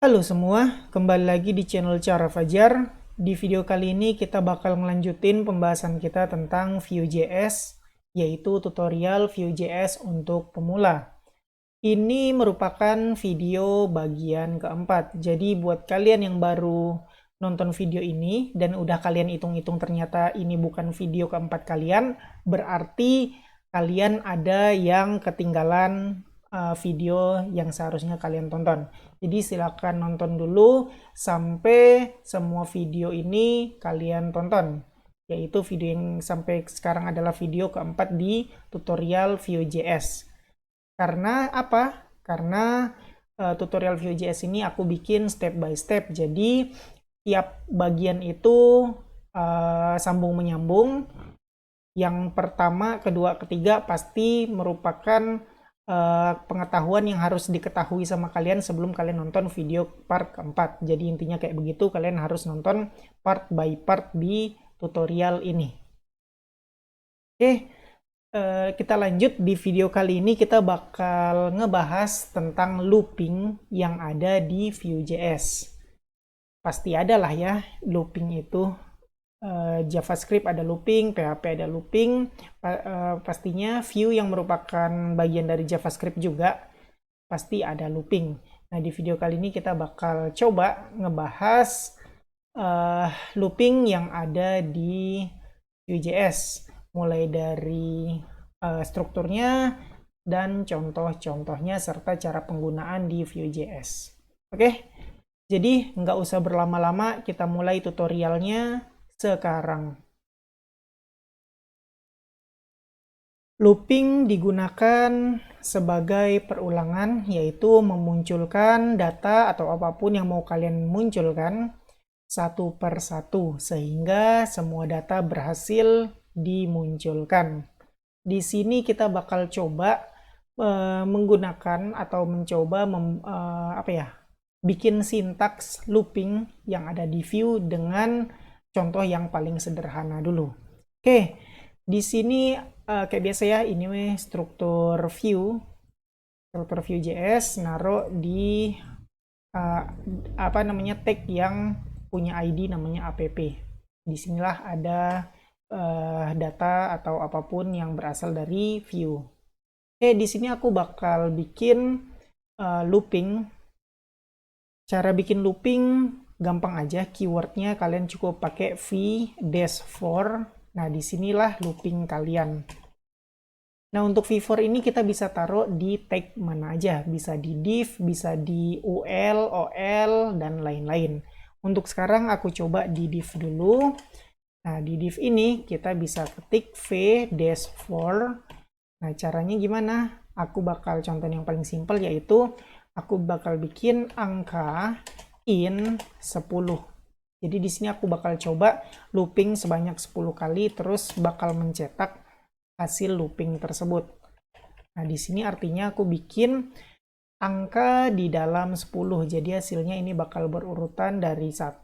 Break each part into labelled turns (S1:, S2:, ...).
S1: Halo semua, kembali lagi di channel Cara Fajar. Di video kali ini kita bakal ngelanjutin pembahasan kita tentang Vue.js, yaitu tutorial Vue.js untuk pemula. Ini merupakan video bagian keempat, jadi buat kalian yang baru nonton video ini dan udah kalian hitung-hitung ternyata ini bukan video keempat kalian, berarti kalian ada yang ketinggalan video yang seharusnya kalian tonton. Jadi silakan nonton dulu sampai semua video ini kalian tonton. Yaitu video yang sampai sekarang adalah video keempat di tutorial Vue.js. Karena apa? Karena tutorial Vue.js ini aku bikin step by step. Jadi tiap bagian itu sambung menyambung. Yang pertama, kedua, ketiga pasti merupakan pengetahuan yang harus diketahui sama kalian sebelum kalian nonton video part keempat. Jadi intinya kayak begitu, kalian harus nonton part by part di tutorial ini. Oke, kita lanjut. Di video kali ini kita bakal ngebahas tentang looping yang ada di Vue.js. Pasti ada lah ya looping itu. JavaScript ada looping, PHP ada looping, pastinya Vue yang merupakan bagian dari JavaScript juga pasti ada looping. Nah, di video kali ini kita bakal coba ngebahas looping yang ada di Vue.js, mulai dari strukturnya dan contoh-contohnya serta cara penggunaan di Vue.js. Oke, jadi nggak usah berlama-lama, kita mulai tutorialnya sekarang. Looping digunakan sebagai perulangan, yaitu memunculkan data atau apapun yang mau kalian munculkan satu per satu, sehingga semua data berhasil dimunculkan. Di sini kita bakal coba menggunakan atau mencoba bikin sintaks looping yang ada di Vue dengan contoh yang paling sederhana dulu. Oke, di sini kayak biasa ya, ini struktur Vue.js naruh di tag yang punya ID namanya app. Disinilah ada data atau apapun yang berasal dari Vue. Oke, di sini aku bakal bikin looping. Cara bikin looping gampang aja, keywordnya kalian cukup pakai v-for. Nah, disinilah looping kalian. Nah, untuk v-for ini kita bisa taruh di tag mana aja. Bisa di div, bisa di ul, ol, dan lain-lain. Untuk sekarang aku coba di div dulu. Nah, di div ini kita bisa ketik v-for. Nah, caranya gimana? Aku bakal contohin yang paling simpel, yaitu aku bakal bikin angka in 10. Jadi di sini aku bakal coba looping sebanyak 10 kali, terus bakal mencetak hasil looping tersebut. Nah, di sini artinya aku bikin angka di dalam 10. Jadi hasilnya ini bakal berurutan dari 1.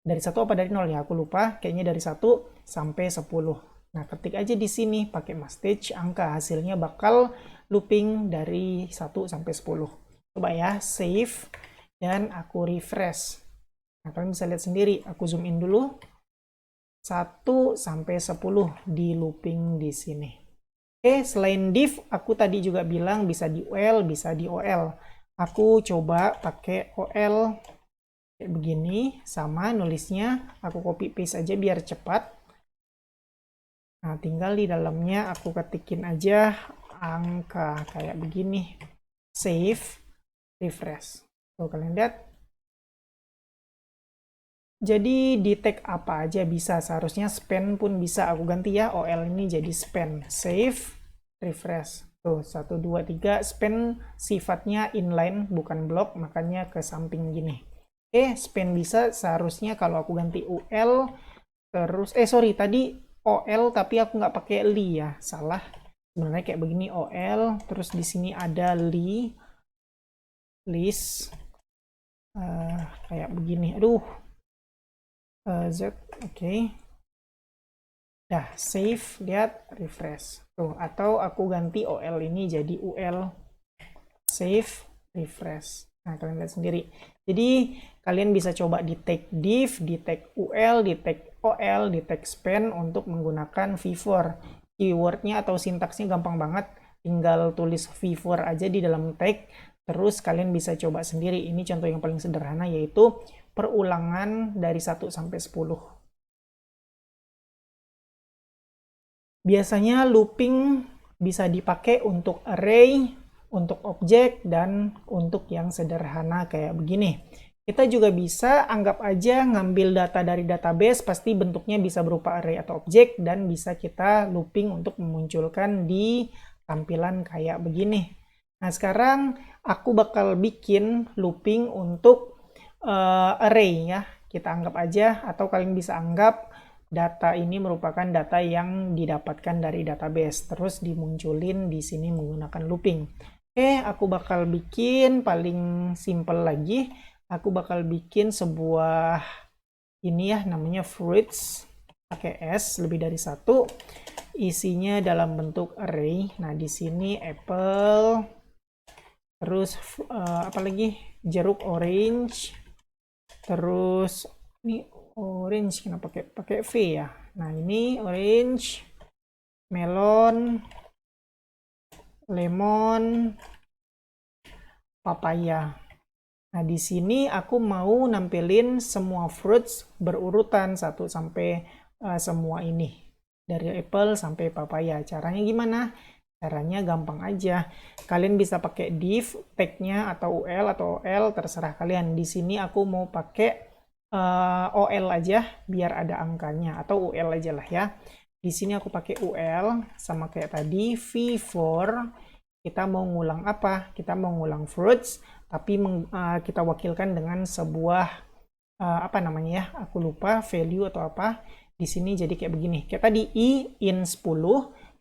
S1: Dari 1 apa dari 0 ya? Aku lupa. Kayaknya dari 1 sampai 10. Nah, ketik aja di sini pakai mstage angka. Hasilnya bakal looping dari 1 sampai 10. Coba ya, save. Dan aku refresh. Nah, kalian bisa lihat sendiri. Aku zoom in dulu. 1 sampai 10 di looping di sini. Oke, selain div, aku tadi juga bilang bisa di ul, bisa di ol. Aku coba pakai ol kayak begini, sama nulisnya. Aku copy paste aja biar cepat. Nah, tinggal di dalamnya aku ketikin aja angka kayak begini. Save, refresh. Tuh, kalian lihat. Jadi di tag apa aja bisa, seharusnya span pun bisa. Aku ganti ya, ol ini jadi span. Save, refresh. Tuh, 1, 2, 3. Span sifatnya inline, bukan blok, makanya ke samping gini. Oke, span bisa, seharusnya kalau aku ganti ul, terus, sorry, tadi ol, tapi aku nggak pakai li ya, salah. Sebenarnya kayak begini, ol, terus di sini ada list, kayak begini. Aduh, z, oke. Dah, save, lihat, refresh. Tuh, atau aku ganti ol ini jadi ul, save, refresh. Nah, kalian lihat sendiri. Jadi, kalian bisa coba di tag div, di tag ul, di tag ol, di tag span untuk menggunakan v-for. Keywordnya atau sintaksnya gampang banget. Tinggal tulis v-for aja di dalam tag. Terus kalian bisa coba sendiri. Ini contoh yang paling sederhana, yaitu perulangan dari 1 sampai 10. Biasanya looping bisa dipakai untuk array, untuk objek, dan untuk yang sederhana kayak begini. Kita juga bisa anggap aja ngambil data dari database, pasti bentuknya bisa berupa array atau objek, dan bisa kita looping untuk memunculkan di tampilan kayak begini. Nah, sekarang aku bakal bikin looping untuk array ya. Kita anggap aja, atau kalian bisa anggap data ini merupakan data yang didapatkan dari database, terus dimunculin di sini menggunakan looping. Oke, aku bakal bikin paling simple lagi. Aku bakal bikin sebuah ini ya, namanya fruits, pakai S lebih dari 1. Isinya dalam bentuk array. Nah, di sini apple, terus apa lagi? Jeruk orange, terus ini orange, kenapa pakai V ya? Nah, ini orange, melon, lemon, papaya. Nah, di sini aku mau nampilin semua fruits berurutan 1 sampai semua ini. Dari apple sampai papaya. Caranya gimana? Caranya gampang aja. Kalian bisa pakai div, tag-nya atau ul atau ol, terserah kalian. Di sini aku mau pakai ol aja biar ada angkanya, atau ul aja lah ya. Di sini aku pakai ul sama kayak tadi v-for. Kita mau ngulang apa? Kita mau ngulang fruits, tapi kita wakilkan dengan sebuah apa namanya ya? Aku lupa, value atau apa. Di sini jadi kayak begini. Kayak tadi i in 10.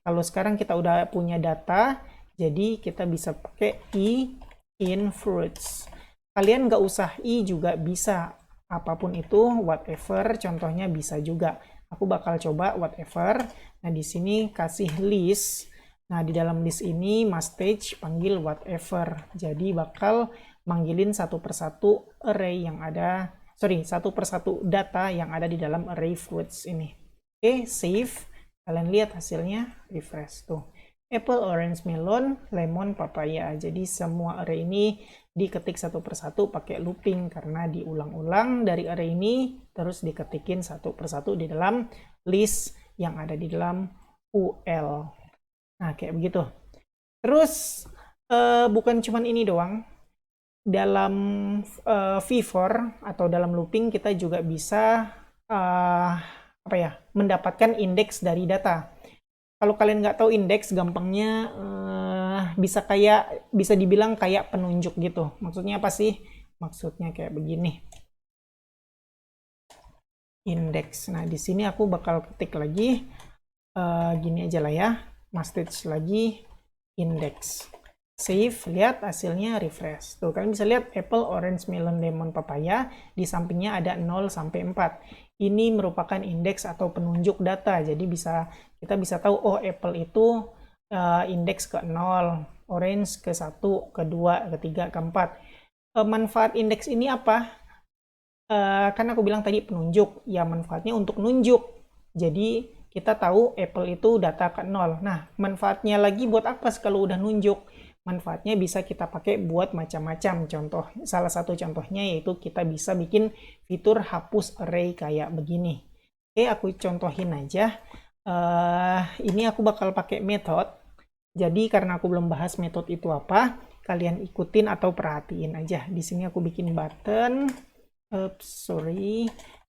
S1: Kalau sekarang kita udah punya data, jadi kita bisa pakai i in fruits. Kalian nggak usah i juga bisa. Apapun itu, whatever, contohnya bisa juga. Aku bakal coba whatever. Nah, di sini kasih list. Nah, di dalam list ini message panggil whatever. Jadi bakal manggilin satu persatu array yang ada, satu persatu data yang ada di dalam array fruits ini. Oke, save. Kalian lihat hasilnya, refresh tuh. Apple, orange, melon, lemon, papaya. Jadi semua array ini diketik satu persatu pakai looping karena diulang-ulang dari array ini terus diketikin satu persatu di dalam list yang ada di dalam UL. Nah, kayak begitu. Terus bukan cuman ini doang. Dalam v-for atau dalam looping kita juga bisa apa ya, mendapatkan indeks dari data. Kalau kalian nggak tahu indeks, gampangnya bisa dibilang kayak penunjuk gitu. Maksudnya apa sih? Maksudnya kayak begini. Indeks. Nah, di sini aku bakal ketik lagi gini aja lah ya. Message lagi indeks. Save, lihat hasilnya, refresh. Tuh, kalian bisa lihat apple, orange, melon, lemon, papaya. Di sampingnya ada 0 sampai 4. Ini merupakan indeks atau penunjuk data. Jadi kita bisa tahu, oh apple itu indeks ke 0, orange ke 1, ke 2, ke 3, ke 4. Manfaat indeks ini apa? Kan aku bilang tadi penunjuk. Ya, manfaatnya untuk nunjuk. Jadi kita tahu apple itu data ke 0. Nah, manfaatnya lagi buat apa kalau udah nunjuk? Manfaatnya bisa kita pakai buat macam-macam. Salah satu contohnya yaitu kita bisa bikin fitur hapus array kayak begini. Oke, aku contohin aja. Ini aku bakal pakai method. Jadi karena aku belum bahas method itu apa, kalian ikutin atau perhatiin aja. Di sini aku bikin button.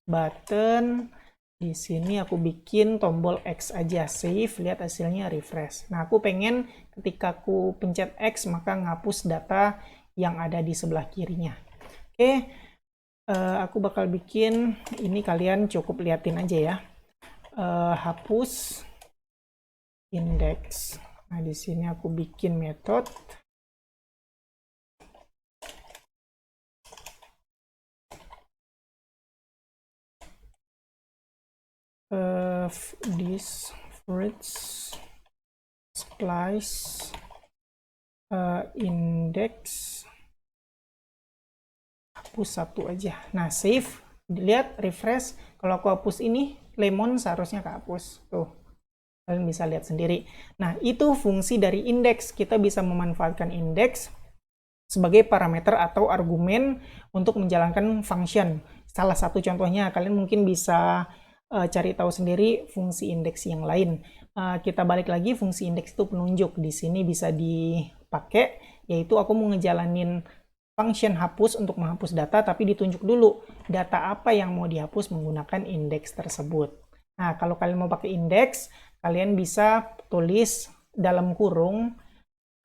S1: Button. Di sini aku bikin tombol X aja, save, lihat hasilnya, refresh. Nah, aku pengen ketika aku pencet X maka ngapus data yang ada di sebelah kirinya. Oke, aku bakal bikin ini, kalian cukup liatin aja ya. Hapus index. Nah, di sini aku bikin method. This fruits splice index hapus satu aja. Nah, save, lihat, refresh. Kalau aku hapus ini, lemon seharusnya kehapus. Tuh, kalian bisa lihat sendiri. Nah, itu fungsi dari indeks. Kita bisa memanfaatkan indeks sebagai parameter atau argumen untuk menjalankan function. Salah satu contohnya, kalian mungkin bisa cari tahu sendiri fungsi indeks yang lain. Kita balik lagi, fungsi indeks itu penunjuk. Di sini bisa dipakai, yaitu aku mau ngejalanin function hapus untuk menghapus data, tapi ditunjuk dulu data apa yang mau dihapus menggunakan indeks tersebut. Nah, kalau kalian mau pakai indeks, kalian bisa tulis dalam kurung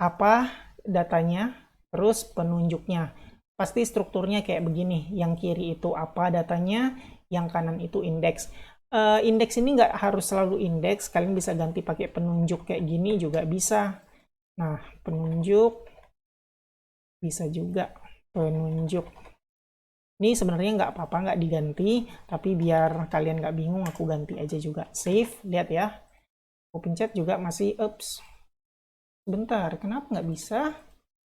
S1: apa datanya, terus penunjuknya. Pasti strukturnya kayak begini, yang kiri itu apa datanya, yang kanan itu indeks. Indeks ini nggak harus selalu indeks, kalian bisa ganti pakai penunjuk kayak gini juga bisa. Nah, penunjuk bisa juga penunjuk. Ini sebenarnya nggak apa-apa, nggak diganti, tapi biar kalian nggak bingung, aku ganti aja juga. Save, lihat ya. Aku pencet juga masih, ups. Bentar, kenapa nggak bisa?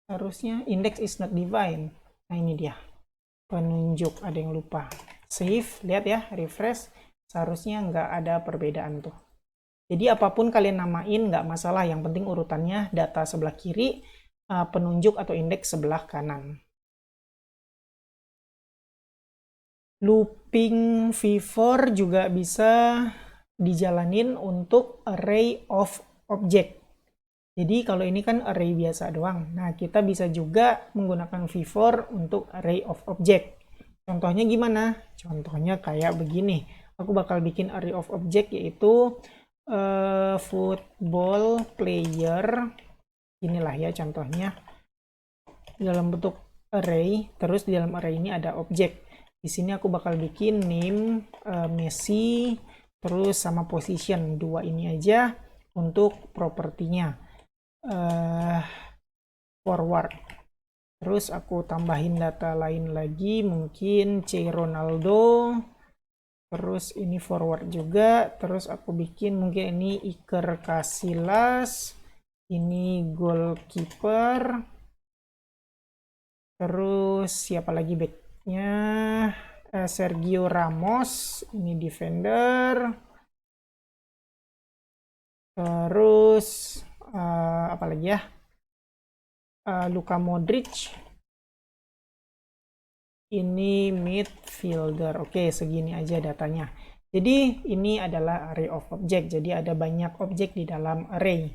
S1: Harusnya index is not defined. Nah, ini dia. Penunjuk, ada yang lupa. Save, lihat ya, refresh. Seharusnya nggak ada perbedaan tuh. Jadi apapun kalian namain, nggak masalah. Yang penting urutannya data sebelah kiri, penunjuk atau indeks sebelah kanan. Looping v-for juga bisa dijalanin untuk array of object. Jadi kalau ini kan array biasa doang. Nah, kita bisa juga menggunakan v-for untuk array of object. Contohnya gimana? Contohnya kayak begini. Aku bakal bikin array of object yaitu football player. Inilah ya contohnya. Dalam bentuk array, terus di dalam array ini ada objek. Di sini aku bakal bikin name Messi, terus sama position, dua ini aja untuk propertinya. Forward. Terus aku tambahin data lain lagi, mungkin C Ronaldo. Terus ini forward juga. Terus aku bikin mungkin ini Iker Casillas. Ini goalkeeper. Terus siapa lagi backnya? Sergio Ramos. Ini defender. Terus apa lagi ya? Luka Modric. Ini midfielder. Oke, segini aja datanya. Jadi ini adalah array of object. Jadi ada banyak objek di dalam array.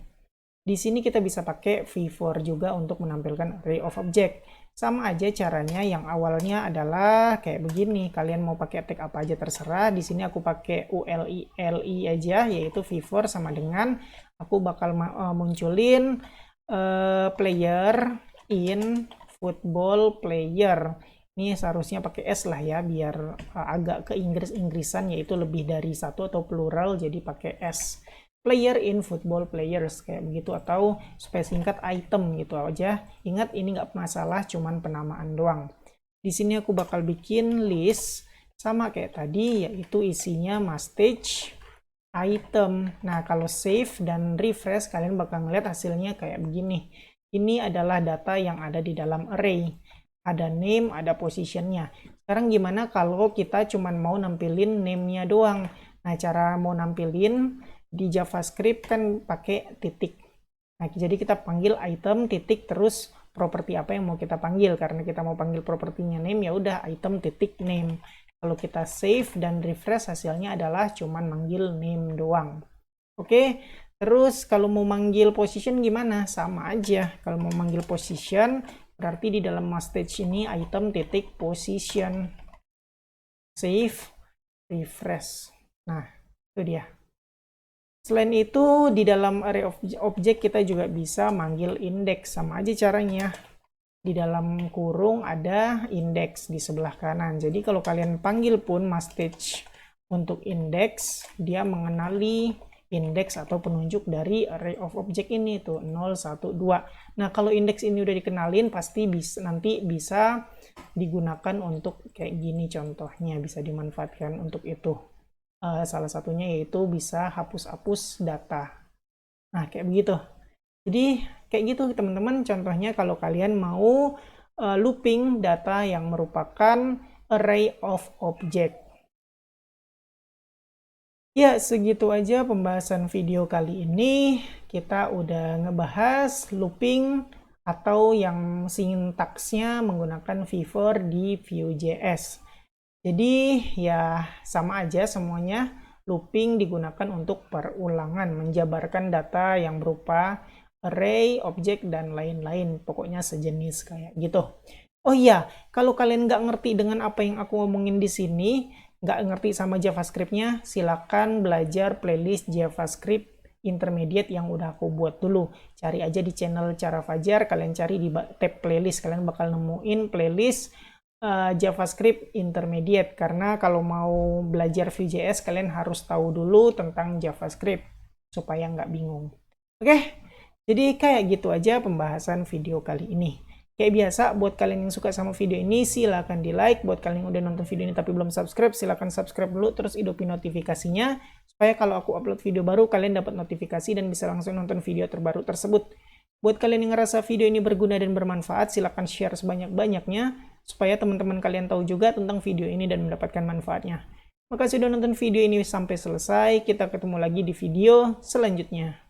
S1: Di sini kita bisa pakai v-for juga untuk menampilkan array of object. Sama aja caranya, yang awalnya adalah kayak begini. Kalian mau pakai tag apa aja terserah. Di sini aku pakai ULI aja, yaitu v-for sama dengan aku bakal munculin player in football player. Ini seharusnya pakai S lah ya, biar agak ke Inggris-Inggrisan, yaitu lebih dari satu atau plural, jadi pakai S. Player in football players, kayak begitu, atau supaya singkat item gitu aja. Ingat, ini nggak masalah, cuman penamaan doang. Di sini aku bakal bikin list, sama kayak tadi, yaitu isinya message item. Nah, kalau save dan refresh, kalian bakal ngeliat hasilnya kayak begini. Ini adalah data yang ada di dalam array. Ada name, ada positionnya. Sekarang gimana kalau kita cuma mau nampilin name-nya doang? Nah, cara mau nampilin di JavaScript kan pakai titik. Nah, jadi kita panggil item titik terus properti apa yang mau kita panggil. Karena kita mau panggil propertinya name, ya udah item titik name. Kalau kita save dan refresh, hasilnya adalah cuman manggil name doang. Oke, terus kalau mau manggil position gimana? Sama aja. Kalau mau manggil position, berarti di dalam message ini item titik position. Save, refresh. Nah, itu dia. Selain itu, di dalam array of object kita juga bisa manggil index. Sama aja caranya. Di dalam kurung ada index di sebelah kanan. Jadi kalau kalian panggil pun message untuk index, dia mengenali indeks atau penunjuk dari array of object ini tuh 0, 1, 2. Nah, kalau indeks ini udah dikenalin, pasti nanti bisa digunakan untuk kayak gini contohnya, bisa dimanfaatkan untuk itu. Salah satunya yaitu bisa hapus-hapus data. Nah, kayak begitu. Jadi kayak gitu teman-teman, contohnya kalau kalian mau looping data yang merupakan array of object. Ya, segitu aja pembahasan video kali ini. Kita udah ngebahas looping atau yang sintaksnya menggunakan Vivor di Vue.js. Jadi ya sama aja semuanya. Looping digunakan untuk perulangan, menjabarkan data yang berupa array, objek, dan lain-lain. Pokoknya sejenis kayak gitu. Oh iya, kalau kalian nggak ngerti dengan apa yang aku ngomongin di sini, nggak ngerti sama JavaScript-nya, silakan belajar playlist JavaScript intermediate yang udah aku buat dulu. Cari aja di channel Cara Fajar, kalian cari di tab playlist, kalian bakal nemuin playlist JavaScript intermediate, karena kalau mau belajar Vue.js kalian harus tahu dulu tentang JavaScript supaya nggak bingung. Oke, jadi kayak gitu aja pembahasan video kali ini. Kayak biasa, buat kalian yang suka sama video ini, silahkan di like. Buat kalian yang udah nonton video ini tapi belum subscribe, silahkan subscribe dulu, terus hidupin notifikasinya, supaya kalau aku upload video baru, kalian dapat notifikasi dan bisa langsung nonton video terbaru tersebut. Buat kalian yang ngerasa video ini berguna dan bermanfaat, silahkan share sebanyak-banyaknya, supaya teman-teman kalian tahu juga tentang video ini dan mendapatkan manfaatnya. Makasih udah nonton video ini sampai selesai, kita ketemu lagi di video selanjutnya.